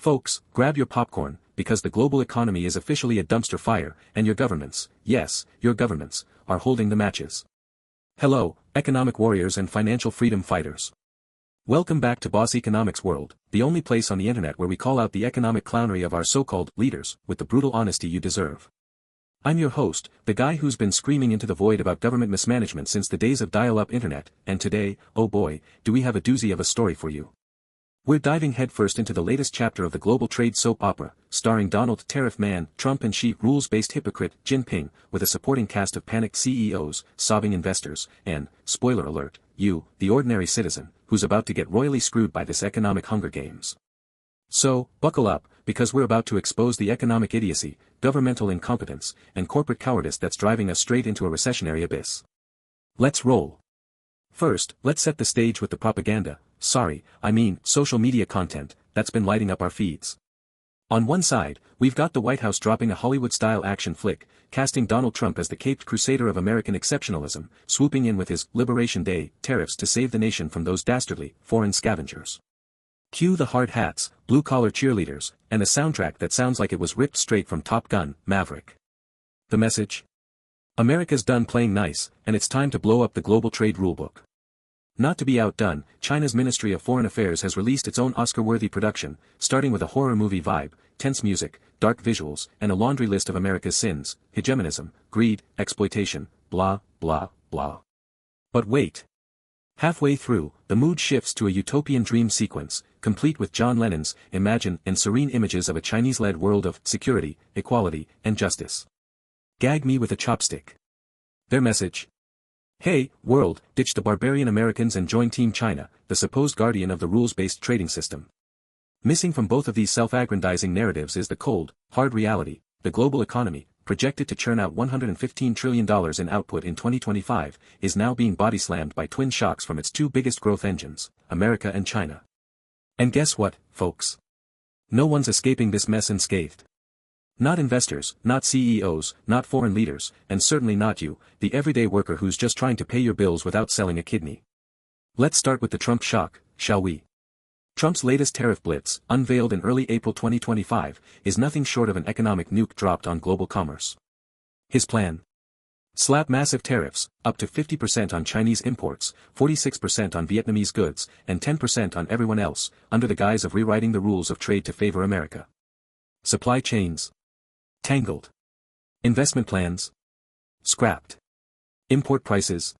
Folks, grab your popcorn, because the global economy is officially a dumpster fire, and your governments, yes, your governments, are holding the matches. Hello, economic warriors and financial freedom fighters. Welcome back to Boss Economics World, the only place on the internet where we call out the economic clownery of our so-called leaders, with the brutal honesty you deserve. I'm your host, the guy who's been screaming into the void about government mismanagement since the days of dial-up internet, and today, oh boy, do we have a doozy of a story for you. We're diving headfirst into the latest chapter of the global trade soap opera, starring Donald Tariff Man, Trump and Xi rules-based hypocrite, Jinping, with a supporting cast of panicked CEOs, sobbing investors, and, spoiler alert, you, the ordinary citizen, who's about to get royally screwed by this economic Hunger Games. So, buckle up, because we're about to expose the economic idiocy, governmental incompetence, and corporate cowardice that's driving us straight into a recessionary abyss. Let's roll. First, let's set the stage with the propaganda, social media content, that's been lighting up our feeds. On one side, we've got the White House dropping a Hollywood-style action flick, casting Donald Trump as the caped crusader of American exceptionalism, swooping in with his Liberation Day tariffs to save the nation from those dastardly, foreign scavengers. Cue the hard hats, blue-collar cheerleaders, and a soundtrack that sounds like it was ripped straight from Top Gun, Maverick. The message? America's done playing nice, and it's time to blow up the global trade rulebook. Not to be outdone, China's Ministry of Foreign Affairs has released its own Oscar-worthy production, starting with a horror movie vibe, tense music, dark visuals, and a laundry list of America's sins, hegemonism, greed, exploitation, blah, blah, blah. But wait. Halfway through, the mood shifts to a utopian dream sequence, complete with John Lennon's Imagine and serene images of a Chinese-led world of security, equality, and justice. Gag me with a chopstick. Their message? Hey, world, ditch the barbarian Americans and join Team China, the supposed guardian of the rules-based trading system. Missing from both of these self-aggrandizing narratives is the cold, hard reality. The global economy, projected to churn out $115 trillion in output in 2025, is now being body-slammed by twin shocks from its two biggest growth engines, America and China. And guess what, folks? No one's escaping this mess unscathed. Not investors, not CEOs, not foreign leaders, and certainly not you, the everyday worker who's just trying to pay your bills without selling a kidney. Let's start with the Trump shock, shall we? Trump's latest tariff blitz, unveiled in early April 2025, is nothing short of an economic nuke dropped on global commerce. His plan? Slap massive tariffs, up to 50% on Chinese imports, 46% on Vietnamese goods, and 10% on everyone else, under the guise of rewriting the rules of trade to favor America. Supply chains? Tangled. Investment plans? Scrapped. Import prices?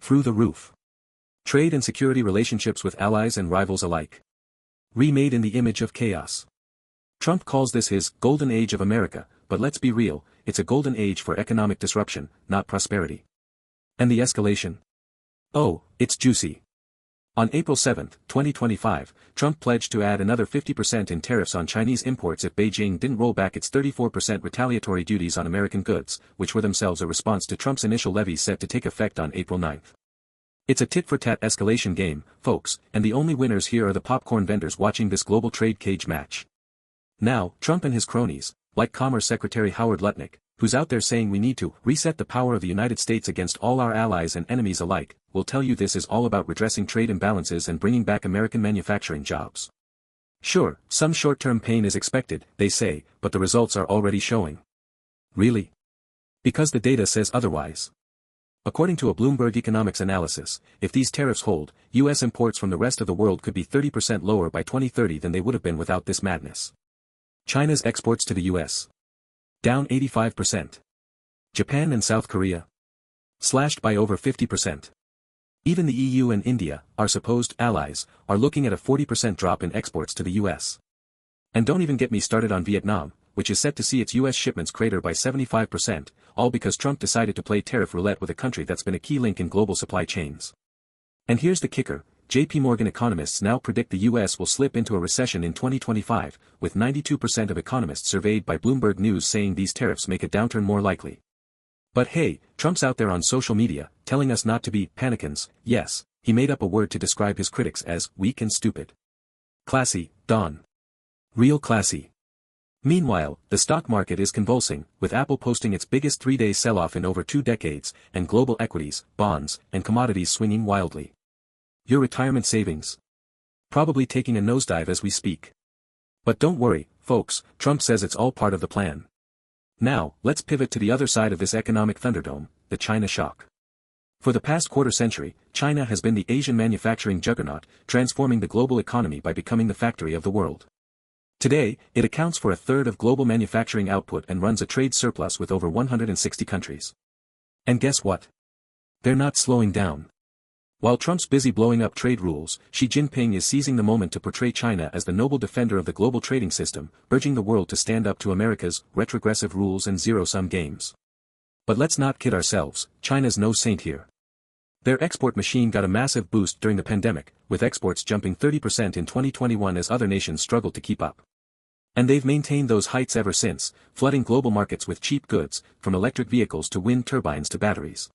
Through the roof. Trade and security relationships with allies and rivals alike. Remade in the image of chaos. Trump calls this his golden age of America, but let's be real, it's a golden age for economic disruption, not prosperity. And the escalation? Oh, it's juicy. On April 7, 2025, Trump pledged to add another 50% in tariffs on Chinese imports if Beijing didn't roll back its 34% retaliatory duties on American goods, which were themselves a response to Trump's initial levies set to take effect on April 9. It's a tit-for-tat escalation game, folks, and the only winners here are the popcorn vendors watching this global trade cage match. Now, Trump and his cronies, like Commerce Secretary Howard Lutnick, who's out there saying we need to reset the power of the United States against all our allies and enemies alike, will tell you this is all about redressing trade imbalances and bringing back American manufacturing jobs. Sure, some short-term pain is expected, they say, but the results are already showing. Really? Because the data says otherwise. According to a Bloomberg economics analysis, if these tariffs hold, U.S. imports from the rest of the world could be 30% lower by 2030 than they would have been without this madness. China's exports to the U.S. down 85%. Japan and South Korea slashed by over 50%. Even the EU and India, our supposed allies, are looking at a 40% drop in exports to the US. And don't even get me started on Vietnam, which is set to see its US shipments crater by 75%, all because Trump decided to play tariff roulette with a country that's been a key link in global supply chains. And here's the kicker, JP Morgan economists now predict the US will slip into a recession in 2025, with 92% of economists surveyed by Bloomberg News saying these tariffs make a downturn more likely. But hey, Trump's out there on social media, telling us not to be panicans. Yes, he made up a word to describe his critics as weak and stupid. Classy, Don. Real classy. Meanwhile, the stock market is convulsing, with Apple posting its biggest three-day sell-off in over 2 decades, and global equities, bonds, and commodities swinging wildly. Your retirement savings? Probably taking a nosedive as we speak. But don't worry, folks, Trump says it's all part of the plan. Now, let's pivot to the other side of this economic thunderdome, the China shock. For the past quarter century, China has been the Asian manufacturing juggernaut, transforming the global economy by becoming the factory of the world. Today, it accounts for a third of global manufacturing output and runs a trade surplus with over 160 countries. And guess what? They're not slowing down. While Trump's busy blowing up trade rules, Xi Jinping is seizing the moment to portray China as the noble defender of the global trading system, urging the world to stand up to America's retrogressive rules and zero-sum games. But let's not kid ourselves, China's no saint here. Their export machine got a massive boost during the pandemic, with exports jumping 30% in 2021 as other nations struggled to keep up. And they've maintained those heights ever since, flooding global markets with cheap goods, from electric vehicles to wind turbines to batteries.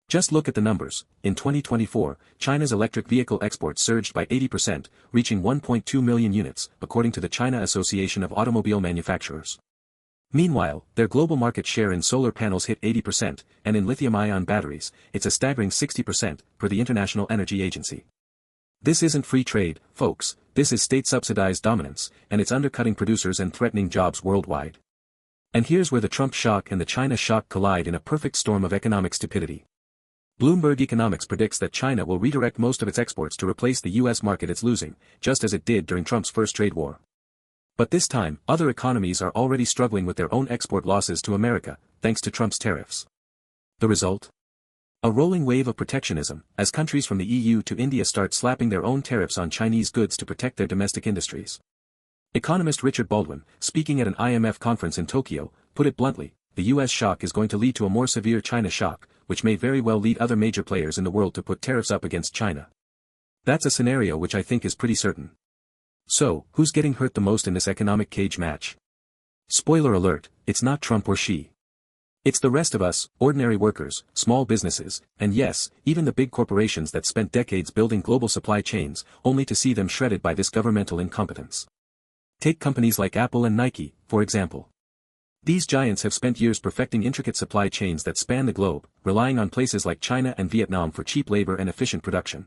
Just look at the numbers. In 2024, China's electric vehicle exports surged by 80%, reaching 1.2 million units, according to the China Association of Automobile Manufacturers. Meanwhile, their global market share in solar panels hit 80%, and in lithium-ion batteries, it's a staggering 60%, per the International Energy Agency. This isn't free trade, folks, this is state-subsidized dominance, and it's undercutting producers and threatening jobs worldwide. And here's where the Trump shock and the China shock collide in a perfect storm of economic stupidity. Bloomberg Economics predicts that China will redirect most of its exports to replace the U.S. market it's losing, just as it did during Trump's first trade war. But this time, other economies are already struggling with their own export losses to America, thanks to Trump's tariffs. The result? A rolling wave of protectionism, as countries from the EU to India start slapping their own tariffs on Chinese goods to protect their domestic industries. Economist Richard Baldwin, speaking at an IMF conference in Tokyo, put it bluntly, the U.S. shock is going to lead to a more severe China shock, which may very well lead other major players in the world to put tariffs up against China. That's a scenario which I think is pretty certain. So, who's getting hurt the most in this economic cage match? Spoiler alert, it's not Trump or Xi. It's the rest of us, ordinary workers, small businesses, and yes, even the big corporations that spent decades building global supply chains, only to see them shredded by this governmental incompetence. Take companies like Apple and Nike, for example. These giants have spent years perfecting intricate supply chains that span the globe, relying on places like China and Vietnam for cheap labor and efficient production.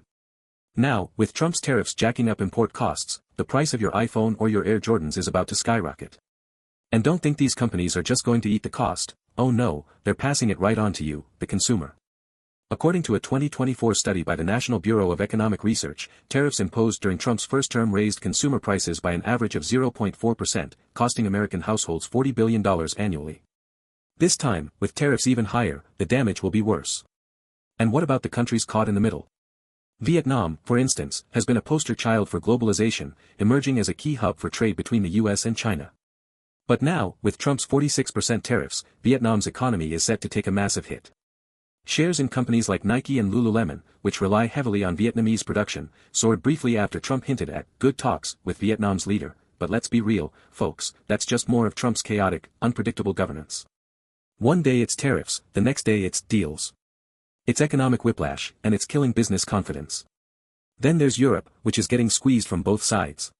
Now, with Trump's tariffs jacking up import costs, the price of your iPhone or your Air Jordans is about to skyrocket. And don't think these companies are just going to eat the cost, oh no, they're passing it right on to you, the consumer. According to a 2024 study by the National Bureau of Economic Research, tariffs imposed during Trump's first term raised consumer prices by an average of 0.4%, costing American households $40 billion annually. This time, with tariffs even higher, the damage will be worse. And what about the countries caught in the middle? Vietnam, for instance, has been a poster child for globalization, emerging as a key hub for trade between the US and China. But now, with Trump's 46% tariffs, Vietnam's economy is set to take a massive hit. Shares in companies like Nike and Lululemon, which rely heavily on Vietnamese production, soared briefly after Trump hinted at good talks with Vietnam's leader, but let's be real, folks, that's just more of Trump's chaotic, unpredictable governance. One day it's tariffs, the next day it's deals. It's economic whiplash, and it's killing business confidence. Then there's Europe, which is getting squeezed from both sides.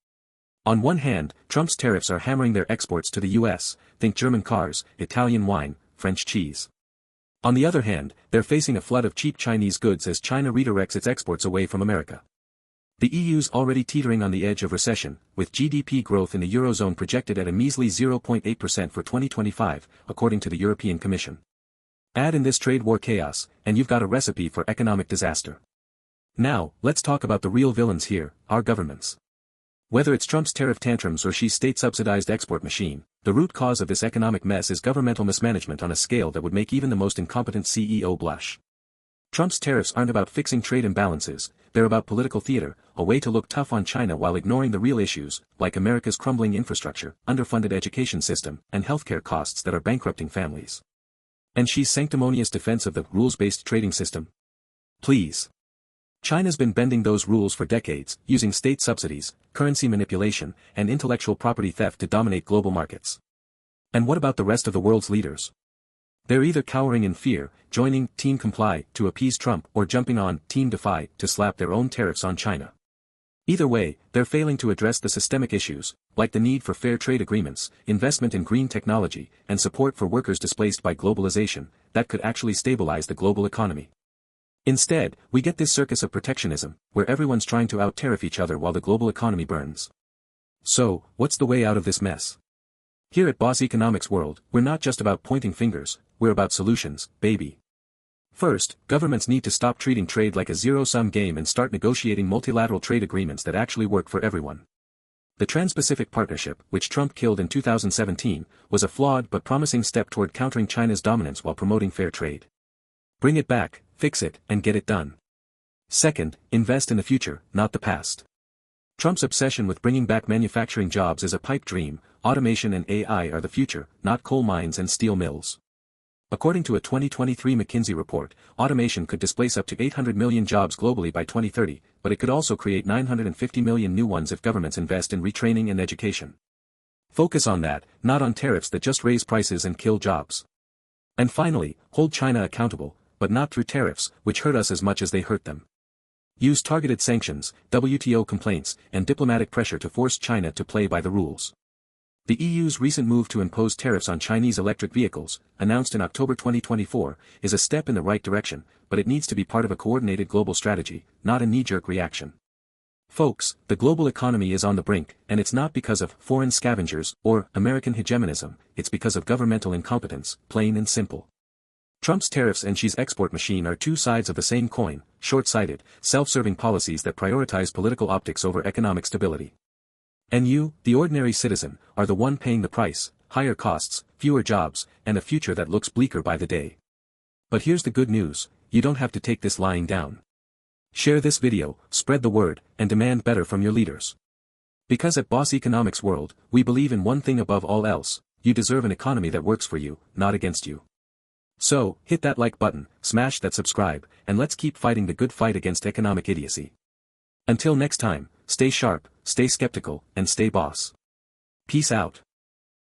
On one hand, Trump's tariffs are hammering their exports to the US, think German cars, Italian wine, French cheese. On the other hand, they're facing a flood of cheap Chinese goods as China redirects its exports away from America. The EU's already teetering on the edge of recession, with GDP growth in the Eurozone projected at a measly 0.8% for 2025, according to the European Commission. Add in this trade war chaos, and you've got a recipe for economic disaster. Now, let's talk about the real villains here, our governments. Whether it's Trump's tariff tantrums or Xi's state-subsidized export machine, the root cause of this economic mess is governmental mismanagement on a scale that would make even the most incompetent CEO blush. Trump's tariffs aren't about fixing trade imbalances, they're about political theater, a way to look tough on China while ignoring the real issues, like America's crumbling infrastructure, underfunded education system, and healthcare costs that are bankrupting families. And Xi's sanctimonious defense of the rules-based trading system? Please. China's been bending those rules for decades, using state subsidies, currency manipulation, and intellectual property theft to dominate global markets. And what about the rest of the world's leaders? They're either cowering in fear, joining Team Comply to appease Trump, or jumping on Team Defy to slap their own tariffs on China. Either way, they're failing to address the systemic issues, like the need for fair trade agreements, investment in green technology, and support for workers displaced by globalization, that could actually stabilize the global economy. Instead, we get this circus of protectionism, where everyone's trying to out-tariff each other while the global economy burns. So, what's the way out of this mess? Here at Boss Economics World, we're not just about pointing fingers, we're about solutions, baby. First, governments need to stop treating trade like a zero-sum game and start negotiating multilateral trade agreements that actually work for everyone. The Trans-Pacific Partnership, which Trump killed in 2017, was a flawed but promising step toward countering China's dominance while promoting fair trade. Bring it back, fix it, and get it done. Second, invest in the future, not the past. Trump's obsession with bringing back manufacturing jobs is a pipe dream. Automation and AI are the future, not coal mines and steel mills. According to a 2023 McKinsey report, automation could displace up to 800 million jobs globally by 2030, but it could also create 950 million new ones if governments invest in retraining and education. Focus on that, not on tariffs that just raise prices and kill jobs. And finally, hold China accountable, but not through tariffs, which hurt us as much as they hurt them. Use targeted sanctions, WTO complaints, and diplomatic pressure to force China to play by the rules. The EU's recent move to impose tariffs on Chinese electric vehicles, announced in October 2024, is a step in the right direction, but it needs to be part of a coordinated global strategy, not a knee-jerk reaction. Folks, the global economy is on the brink, and it's not because of foreign scavengers or American hegemonism, it's because of governmental incompetence, plain and simple. Trump's tariffs and Xi's export machine are two sides of the same coin, short-sighted, self-serving policies that prioritize political optics over economic stability. And you, the ordinary citizen, are the one paying the price: higher costs, fewer jobs, and a future that looks bleaker by the day. But here's the good news: you don't have to take this lying down. Share this video, spread the word, and demand better from your leaders. Because at Boss Economics World, we believe in one thing above all else: you deserve an economy that works for you, not against you. So, hit that like button, smash that subscribe, and let's keep fighting the good fight against economic idiocy. Until next time, stay sharp, stay skeptical, and stay boss. Peace out.